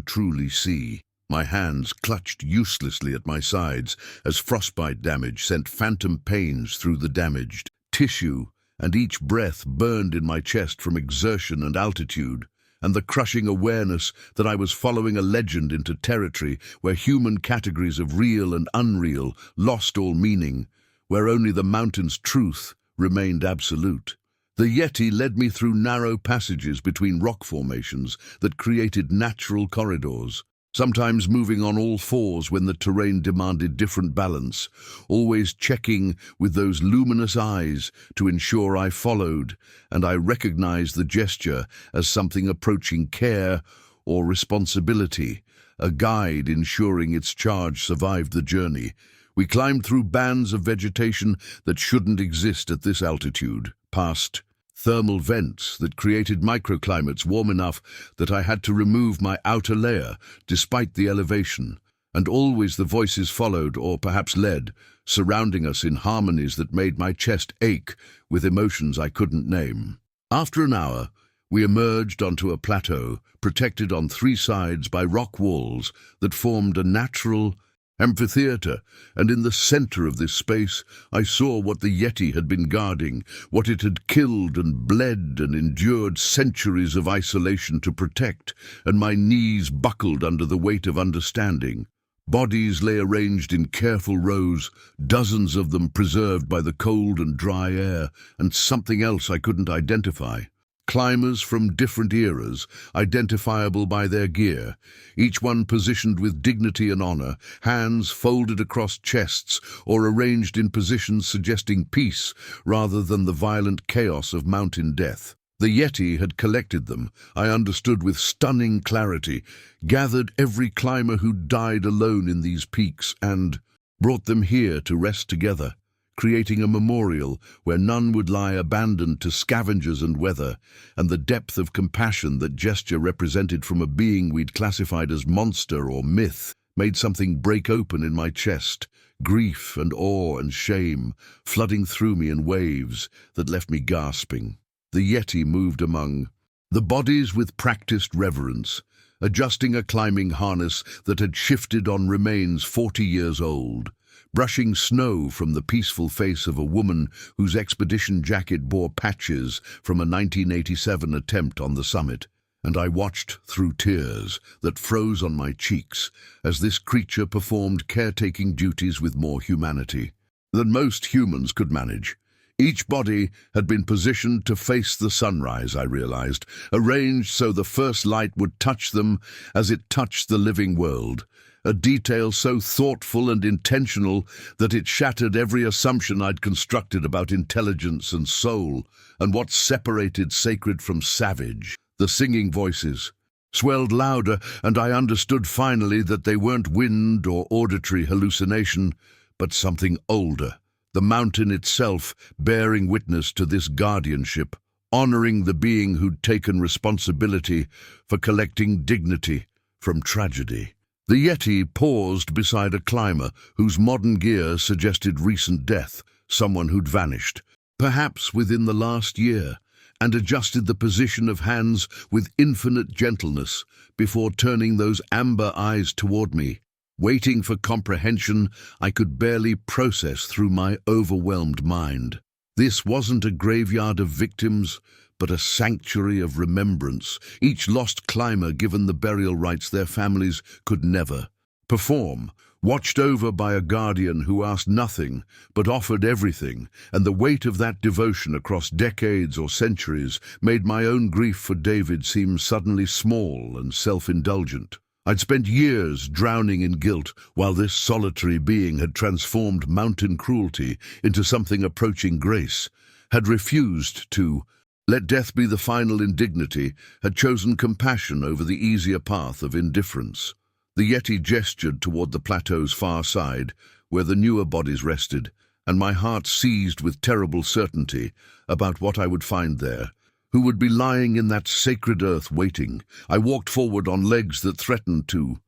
truly see. My hands clutched uselessly at my sides as frostbite damage sent phantom pains through the damaged tissue, and each breath burned in my chest from exertion and altitude, and the crushing awareness that I was following a legend into territory where human categories of real and unreal lost all meaning, where only the mountain's truth remained absolute. The Yeti led me through narrow passages between rock formations that created natural corridors, sometimes moving on all fours when the terrain demanded different balance, always checking with those luminous eyes to ensure I followed, and I recognized the gesture as something approaching care or responsibility, a guide ensuring its charge survived the journey. We climbed through bands of vegetation that shouldn't exist at this altitude, past thermal vents that created microclimates warm enough that I had to remove my outer layer despite the elevation. And always the voices followed, or perhaps led, surrounding us in harmonies that made my chest ache with emotions I couldn't name. After an hour, we emerged onto a plateau, protected on three sides by rock walls that formed a natural amphitheater, and in the center of this space I saw what the Yeti had been guarding, what it had killed and bled and endured centuries of isolation to protect, and my knees buckled under the weight of understanding. Bodies lay arranged in careful rows, dozens of them preserved by the cold and dry air, and something else I couldn't identify. Climbers from different eras, identifiable by their gear, each one positioned with dignity and honor, hands folded across chests or arranged in positions suggesting peace rather than the violent chaos of mountain death. The Yeti had collected them, I understood with stunning clarity, gathered every climber who died alone in these peaks and brought them here to rest together, creating a memorial where none would lie abandoned to scavengers and weather, and the depth of compassion that gesture represented from a being we'd classified as monster or myth made something break open in my chest, grief and awe and shame flooding through me in waves that left me gasping. The Yeti moved among the bodies with practiced reverence, adjusting a climbing harness that had shifted on remains 40 years old, brushing snow from the peaceful face of a woman whose expedition jacket bore patches from a 1987 attempt on the summit, and I watched through tears that froze on my cheeks as this creature performed caretaking duties with more humanity than most humans could manage. Each body had been positioned to face the sunrise, I realized, arranged so the first light would touch them as it touched the living world, a detail so thoughtful and intentional that it shattered every assumption I'd constructed about intelligence and soul, and what separated sacred from savage. The singing voices swelled louder, and I understood finally that they weren't wind or auditory hallucination, but something older. The mountain itself bearing witness to this guardianship, honoring the being who'd taken responsibility for collecting dignity from tragedy. The Yeti paused beside a climber whose modern gear suggested recent death, someone who'd vanished, perhaps within the last year, and adjusted the position of hands with infinite gentleness before turning those amber eyes toward me. Waiting for comprehension I could barely process through my overwhelmed mind. This wasn't a graveyard of victims, but a sanctuary of remembrance, each lost climber given the burial rites their families could never perform, watched over by a guardian who asked nothing but offered everything, and the weight of that devotion across decades or centuries made my own grief for David seem suddenly small and self-indulgent. I'd spent years drowning in guilt while this solitary being had transformed mountain cruelty into something approaching grace, had refused to let death be the final indignity, had chosen compassion over the easier path of indifference. The Yeti gestured toward the plateau's far side, where the newer bodies rested, and my heart seized with terrible certainty about what I would find there. Who would be lying in that sacred earth waiting? I walked forward on legs that threatened to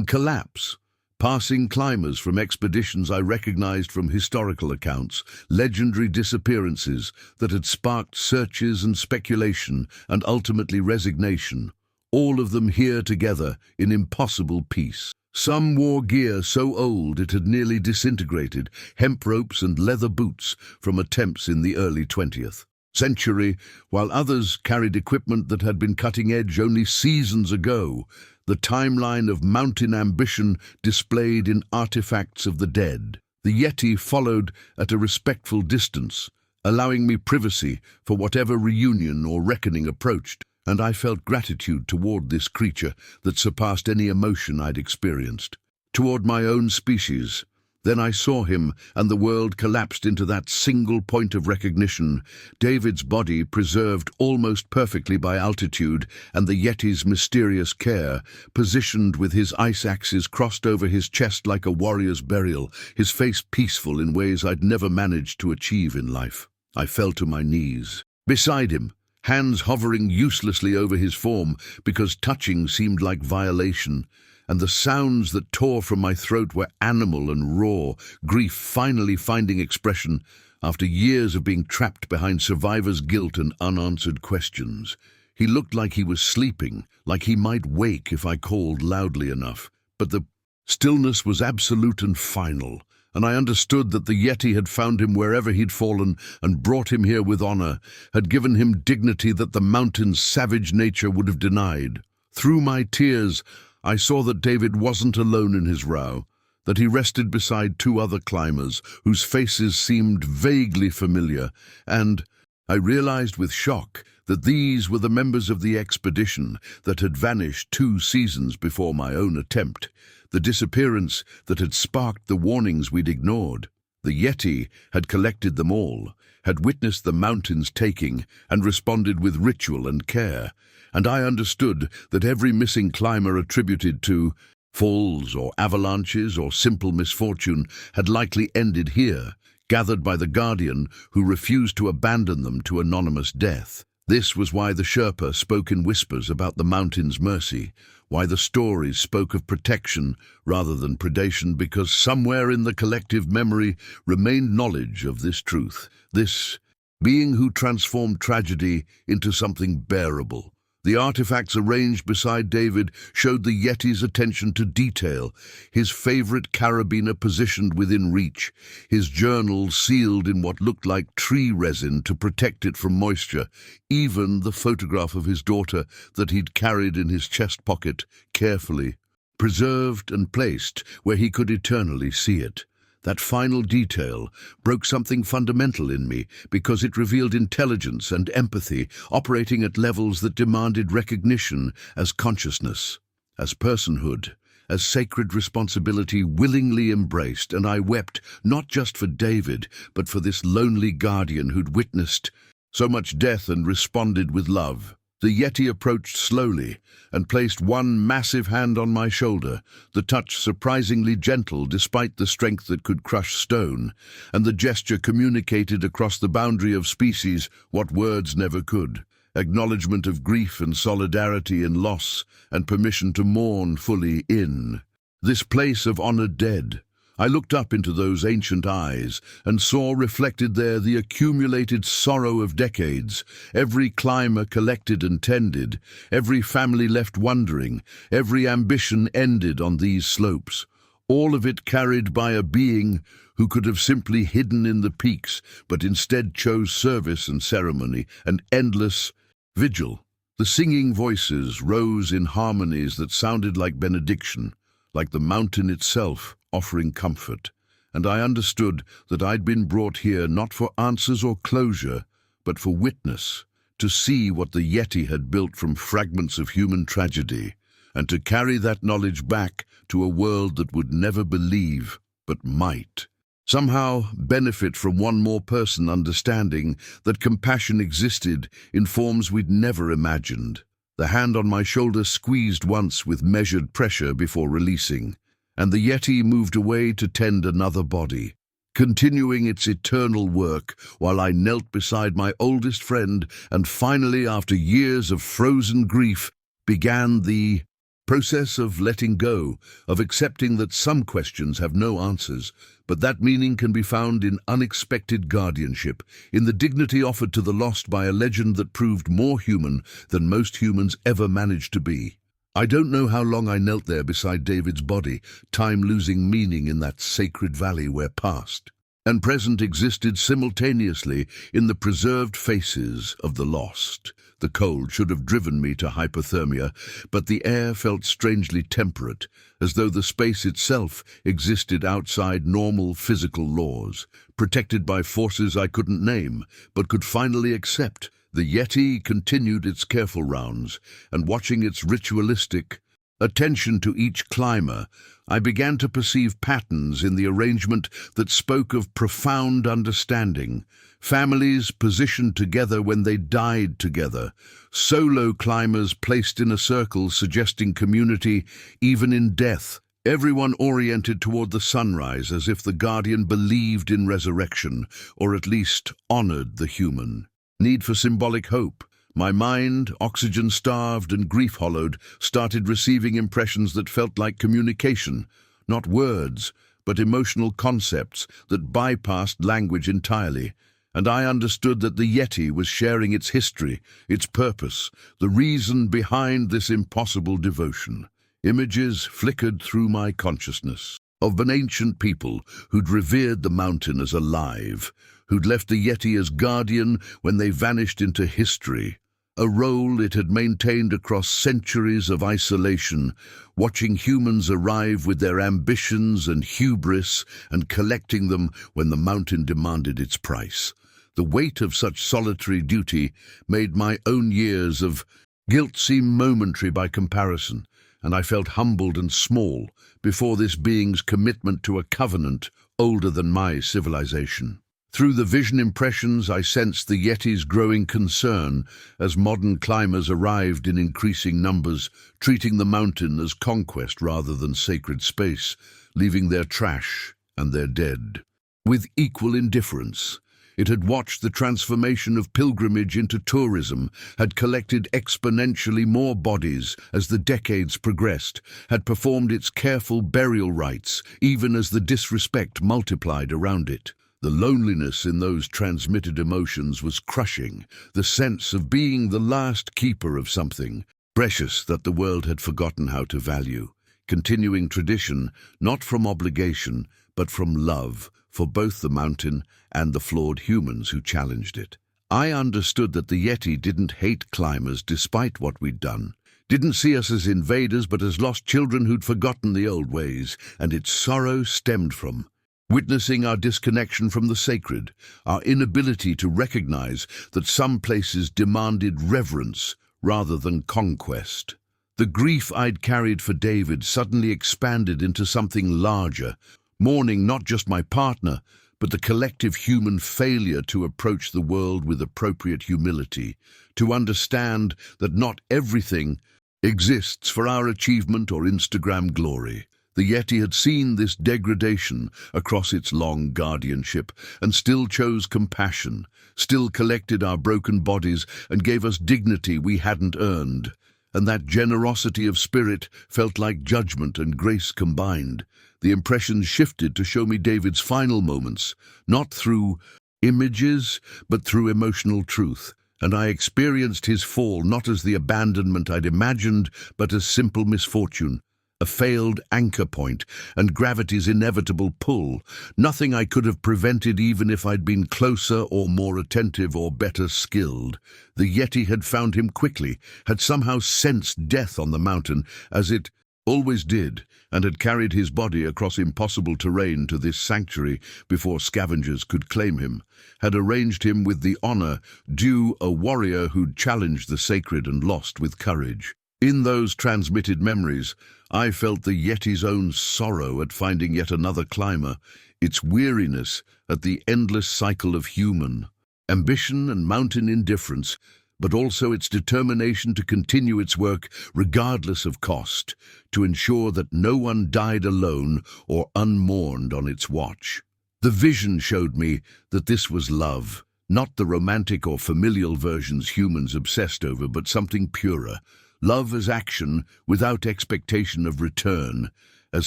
collapse, passing climbers from expeditions I recognized from historical accounts, legendary disappearances that had sparked searches and speculation and ultimately resignation, all of them here together in impossible peace. Some wore gear so old it had nearly disintegrated, hemp ropes and leather boots from attempts in the early 20th century, while others carried equipment that had been cutting edge only seasons ago, the timeline of mountain ambition displayed in artifacts of the dead. The Yeti followed at a respectful distance, allowing me privacy for whatever reunion or reckoning approached, and I felt gratitude toward this creature that surpassed any emotion I'd experienced. Toward my own species. Then I saw him, and the world collapsed into that single point of recognition. David's body preserved almost perfectly by altitude, and the Yeti's mysterious care, positioned with his ice axes crossed over his chest like a warrior's burial, his face peaceful in ways I'd never managed to achieve in life. I fell to my knees. Beside him, hands hovering uselessly over his form because touching seemed like violation, and the sounds that tore from my throat were animal and raw, grief finally finding expression after years of being trapped behind survivor's guilt and unanswered questions. He looked like he was sleeping, like he might wake if I called loudly enough, but the stillness was absolute and final, and I understood that the Yeti had found him wherever he'd fallen and brought him here with honor, had given him dignity that the mountain's savage nature would have denied. Through my tears, I saw that David wasn't alone in his row, that he rested beside two other climbers whose faces seemed vaguely familiar, and I realized with shock that these were the members of the expedition that had vanished 2 seasons before my own attempt, the disappearance that had sparked the warnings we'd ignored. The Yeti had collected them all, had witnessed the mountain's taking, and responded with ritual and care, and I understood that every missing climber attributed to falls or avalanches or simple misfortune had likely ended here, gathered by the Guardian who refused to abandon them to anonymous death. This was why the Sherpa spoke in whispers about the mountain's mercy, why the stories spoke of protection rather than predation, because somewhere in the collective memory remained knowledge of this truth, this being who transformed tragedy into something bearable. The artifacts arranged beside David showed the Yeti's attention to detail, his favorite carabiner positioned within reach, his journal sealed in what looked like tree resin to protect it from moisture, even the photograph of his daughter that he'd carried in his chest pocket, carefully preserved and placed where he could eternally see it. That final detail broke something fundamental in me because it revealed intelligence and empathy operating at levels that demanded recognition as consciousness, as personhood, as sacred responsibility willingly embraced, and I wept not just for David, but for this lonely guardian who'd witnessed so much death and responded with love. The Yeti approached slowly and placed one massive hand on my shoulder, the touch surprisingly gentle despite the strength that could crush stone, and the gesture communicated across the boundary of species what words never could: acknowledgement of grief and solidarity in loss, and permission to mourn fully in this place of honored dead. I looked up into those ancient eyes and saw reflected there the accumulated sorrow of decades, every climber collected and tended, every family left wondering, every ambition ended on these slopes, all of it carried by a being who could have simply hidden in the peaks, but instead chose service and ceremony and endless vigil. The singing voices rose in harmonies that sounded like benediction, like the mountain itself offering comfort, and I understood that I'd been brought here not for answers or closure, but for witness, to see what the Yeti had built from fragments of human tragedy, and to carry that knowledge back to a world that would never believe, but might. Somehow benefit from one more person understanding that compassion existed in forms we'd never imagined. The hand on my shoulder squeezed once with measured pressure before releasing, and the Yeti moved away to tend another body, continuing its eternal work while I knelt beside my oldest friend and finally, after years of frozen grief, began the process of letting go, of accepting that some questions have no answers, but that meaning can be found in unexpected guardianship, in the dignity offered to the lost by a legend that proved more human than most humans ever managed to be. I don't know how long I knelt there beside David's body, time losing meaning in that sacred valley where past and present existed simultaneously in the preserved faces of the lost. The cold should have driven me to hypothermia, but the air felt strangely temperate, as though the space itself existed outside normal physical laws, protected by forces I couldn't name, but could finally accept. The Yeti continued its careful rounds, and watching its ritualistic attention to each climber, I began to perceive patterns in the arrangement that spoke of profound understanding. Families positioned together when they died together. Solo climbers placed in a circle suggesting community even in death. Everyone oriented toward the sunrise as if the guardian believed in resurrection, or at least honored the human. Need for symbolic hope. My mind, oxygen-starved and grief-hollowed, started receiving impressions that felt like communication, not words, but emotional concepts that bypassed language entirely. And I understood that the Yeti was sharing its history, its purpose, the reason behind this impossible devotion. Images flickered through my consciousness of an ancient people who'd revered the mountain as alive, who'd left the Yeti as guardian when they vanished into history, a role it had maintained across centuries of isolation, watching humans arrive with their ambitions and hubris and collecting them when the mountain demanded its price. The weight of such solitary duty made my own years of guilt seem momentary by comparison, and I felt humbled and small before this being's commitment to a covenant older than my civilization. Through the vision impressions, I sensed the Yeti's growing concern as modern climbers arrived in increasing numbers, treating the mountain as conquest rather than sacred space, leaving their trash and their dead with equal indifference. It had watched the transformation of pilgrimage into tourism, had collected exponentially more bodies as the decades progressed, had performed its careful burial rites, even as the disrespect multiplied around it. The loneliness in those transmitted emotions was crushing, the sense of being the last keeper of something precious that the world had forgotten how to value. Continuing tradition, not from obligation, but from love, for both the mountain and the flawed humans who challenged it. I understood that the Yeti didn't hate climbers despite what we'd done, didn't see us as invaders but as lost children who'd forgotten the old ways, and its sorrow stemmed from witnessing our disconnection from the sacred, our inability to recognize that some places demanded reverence rather than conquest. The grief I'd carried for David suddenly expanded into something larger, mourning not just my partner, but the collective human failure to approach the world with appropriate humility, to understand that not everything exists for our achievement or Instagram glory. The Yeti had seen this degradation across its long guardianship and still chose compassion, still collected our broken bodies and gave us dignity we hadn't earned. And that generosity of spirit felt like judgment and grace combined. The impressions shifted to show me David's final moments, not through images, but through emotional truth. And I experienced his fall not as the abandonment I'd imagined, but as simple misfortune, a failed anchor point, and gravity's inevitable pull. Nothing I could have prevented even if I'd been closer or more attentive or better skilled. The Yeti had found him quickly, had somehow sensed death on the mountain, as it always did, and had carried his body across impossible terrain to this sanctuary before scavengers could claim him, had arranged him with the honor due a warrior who'd challenged the sacred and lost with courage. In those transmitted memories, I felt the Yeti's own sorrow at finding yet another climber, its weariness at the endless cycle of human ambition and mountain indifference, but also its determination to continue its work regardless of cost, to ensure that no one died alone or unmourned on its watch. The vision showed me that this was love, not the romantic or familial versions humans obsessed over, but something purer. Love as action without expectation of return, as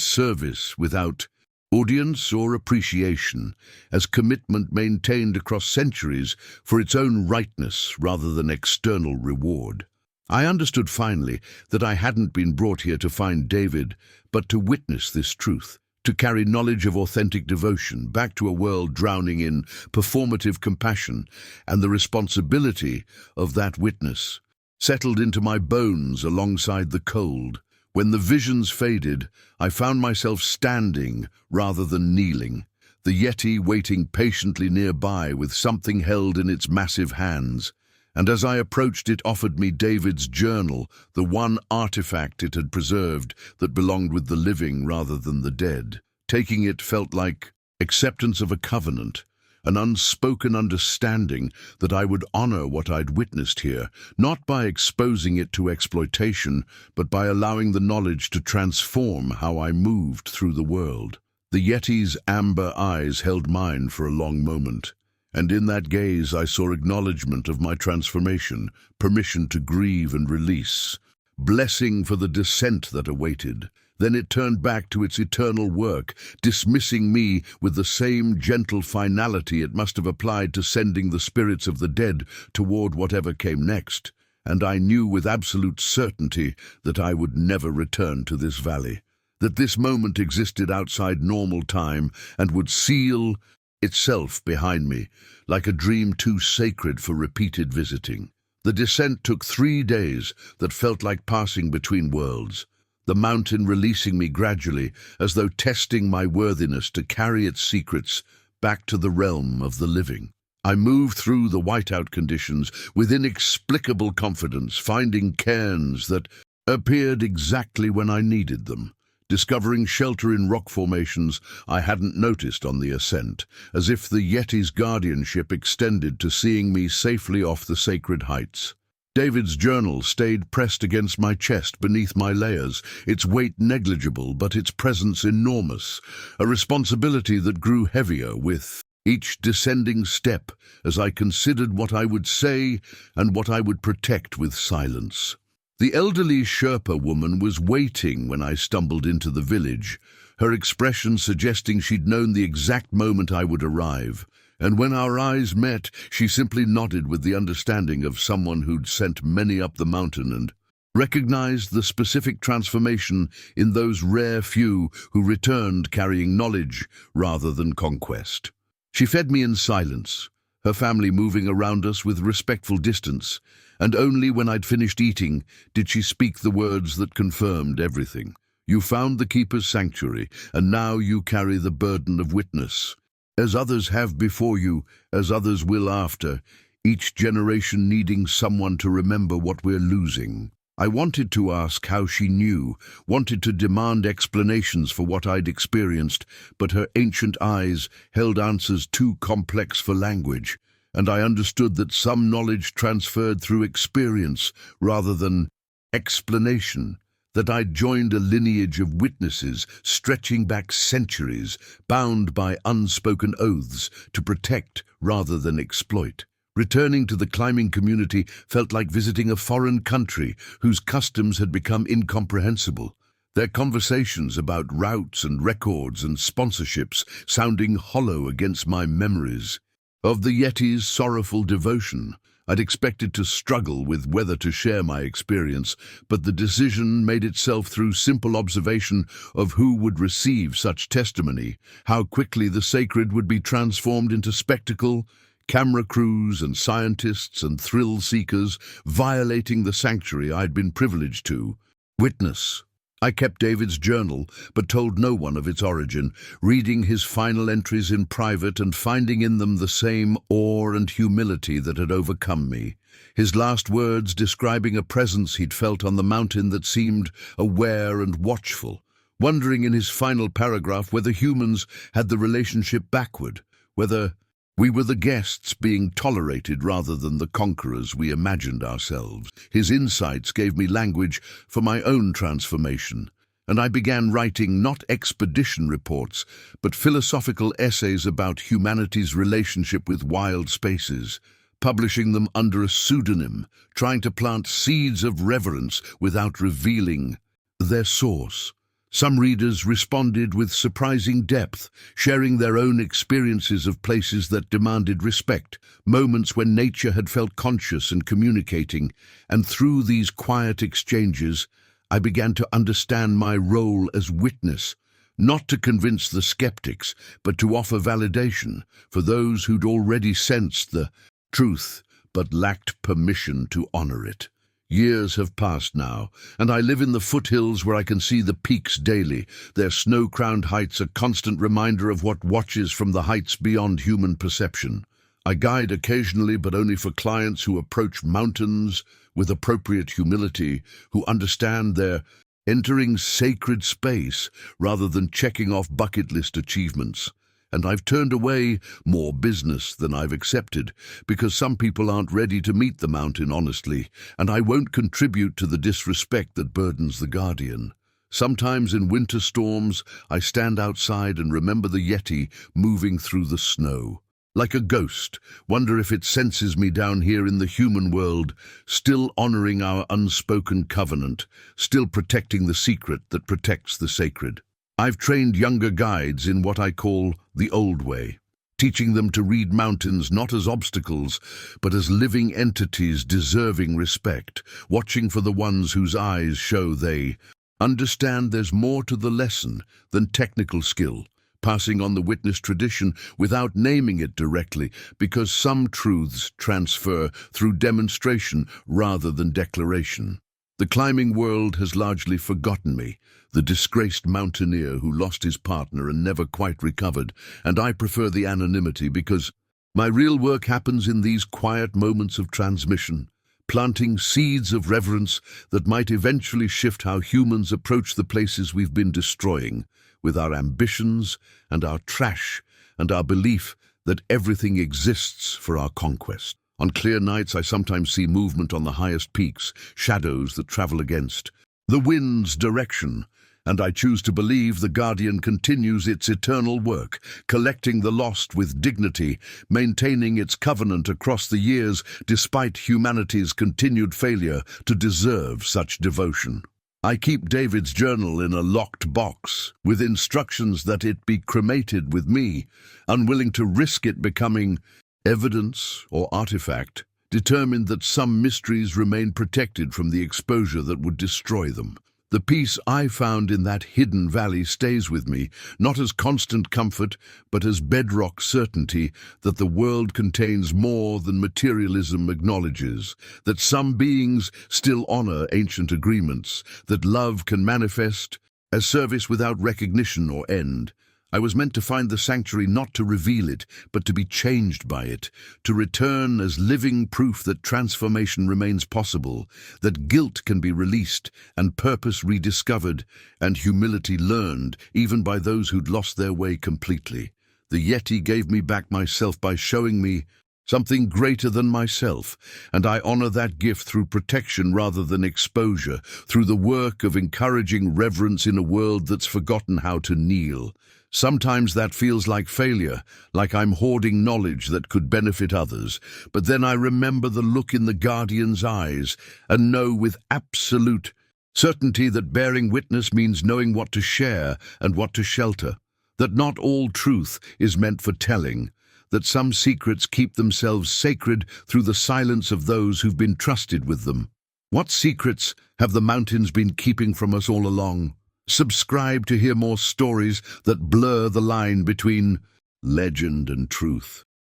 service without audience or appreciation, as commitment maintained across centuries for its own rightness rather than external reward. I understood finally that I hadn't been brought here to find David, but to witness this truth, to carry knowledge of authentic devotion back to a world drowning in performative compassion, and the responsibility of that witness settled into my bones alongside the cold. When the visions faded, I found myself standing rather than kneeling, the Yeti waiting patiently nearby with something held in its massive hands. And as I approached, it offered me David's journal, the one artifact it had preserved that belonged with the living rather than the dead. Taking it felt like acceptance of a covenant, an unspoken understanding that I would honor what I'd witnessed here, not by exposing it to exploitation, but by allowing the knowledge to transform how I moved through the world. The Yeti's amber eyes held mine for a long moment, and in that gaze I saw acknowledgement of my transformation, permission to grieve and release, blessing for the descent that awaited. Then it turned back to its eternal work, dismissing me with the same gentle finality it must have applied to sending the spirits of the dead toward whatever came next. And I knew with absolute certainty that I would never return to this valley, that this moment existed outside normal time and would seal itself behind me, like a dream too sacred for repeated visiting. The descent took 3 days that felt like passing between worlds, the mountain releasing me gradually, as though testing my worthiness to carry its secrets back to the realm of the living. I moved through the whiteout conditions with inexplicable confidence, finding cairns that appeared exactly when I needed them, discovering shelter in rock formations I hadn't noticed on the ascent, as if the Yeti's guardianship extended to seeing me safely off the sacred heights. David's journal stayed pressed against my chest beneath my layers, its weight negligible but its presence enormous, a responsibility that grew heavier with each descending step as I considered what I would say and what I would protect with silence. The elderly Sherpa woman was waiting when I stumbled into the village, her expression suggesting she'd known the exact moment I would arrive. And when our eyes met, she simply nodded with the understanding of someone who'd sent many up the mountain and recognized the specific transformation in those rare few who returned carrying knowledge rather than conquest. She fed me in silence, her family moving around us with respectful distance, and only when I'd finished eating did she speak the words that confirmed everything. You found the Keeper's sanctuary, and now you carry the burden of witness. As others have before you, as others will after, each generation needing someone to remember what we're losing. I wanted to ask how she knew, wanted to demand explanations for what I'd experienced, but her ancient eyes held answers too complex for language, and I understood that some knowledge transferred through experience rather than explanation, that I'd joined a lineage of witnesses stretching back centuries, bound by unspoken oaths to protect rather than exploit. Returning to the climbing community felt like visiting a foreign country whose customs had become incomprehensible, their conversations about routes and records and sponsorships sounding hollow against my memories. Of the Yeti's sorrowful devotion, I'd expected to struggle with whether to share my experience, but the decision made itself through simple observation of who would receive such testimony, how quickly the sacred would be transformed into spectacle, camera crews and scientists and thrill seekers violating the sanctuary I'd been privileged to witness. I kept David's journal, but told no one of its origin, reading his final entries in private and finding in them the same awe and humility that had overcome me. His last words describing a presence he'd felt on the mountain that seemed aware and watchful, wondering in his final paragraph whether humans had the relationship backward, whether we were the guests being tolerated rather than the conquerors we imagined ourselves. His insights gave me language for my own transformation, and I began writing not expedition reports, but philosophical essays about humanity's relationship with wild spaces, publishing them under a pseudonym, trying to plant seeds of reverence without revealing their source. Some readers responded with surprising depth, sharing their own experiences of places that demanded respect, moments when nature had felt conscious and communicating, and through these quiet exchanges, I began to understand my role as witness, not to convince the skeptics, but to offer validation for those who'd already sensed the truth but lacked permission to honor it. Years have passed now, and I live in the foothills where I can see the peaks daily, their snow-crowned heights a constant reminder of what watches from the heights beyond human perception. I guide occasionally, but only for clients who approach mountains with appropriate humility, who understand they're entering sacred space rather than checking off bucket list achievements. And I've turned away more business than I've accepted, because some people aren't ready to meet the mountain honestly, and I won't contribute to the disrespect that burdens the Guardian. Sometimes in winter storms, I stand outside and remember the Yeti moving through the snow. Like a ghost, wonder if it senses me down here in the human world, still honoring our unspoken covenant, still protecting the secret that protects the sacred. I've trained younger guides in what I call the old way, teaching them to read mountains not as obstacles, but as living entities deserving respect, watching for the ones whose eyes show they understand there's more to the lesson than technical skill, passing on the witness tradition without naming it directly, because some truths transfer through demonstration rather than declaration. The climbing world has largely forgotten me, the disgraced mountaineer who lost his partner and never quite recovered, and I prefer the anonymity because my real work happens in these quiet moments of transmission, planting seeds of reverence that might eventually shift how humans approach the places we've been destroying, with our ambitions and our trash and our belief that everything exists for our conquest. On clear nights, I sometimes see movement on the highest peaks, shadows that travel against the wind's direction, and I choose to believe the Guardian continues its eternal work, collecting the lost with dignity, maintaining its covenant across the years despite humanity's continued failure to deserve such devotion. I keep David's journal in a locked box, with instructions that it be cremated with me, unwilling to risk it becoming evidence or artifact, determined that some mysteries remain protected from the exposure that would destroy them. The peace I found in that hidden valley stays with me, not as constant comfort, but as bedrock certainty that the world contains more than materialism acknowledges, that some beings still honor ancient agreements, that love can manifest as service without recognition or end. I was meant to find the sanctuary not to reveal it, but to be changed by it, to return as living proof that transformation remains possible, that guilt can be released and purpose rediscovered and humility learned, even by those who'd lost their way completely. The Yeti gave me back myself by showing me something greater than myself, and I honor that gift through protection rather than exposure, through the work of encouraging reverence in a world that's forgotten how to kneel. Sometimes that feels like failure, like I'm hoarding knowledge that could benefit others, but then I remember the look in the Guardian's eyes and know with absolute certainty that bearing witness means knowing what to share and what to shelter, that not all truth is meant for telling, that some secrets keep themselves sacred through the silence of those who've been trusted with them. What secrets have the mountains been keeping from us all along? Subscribe to hear more stories that blur the line between legend and truth.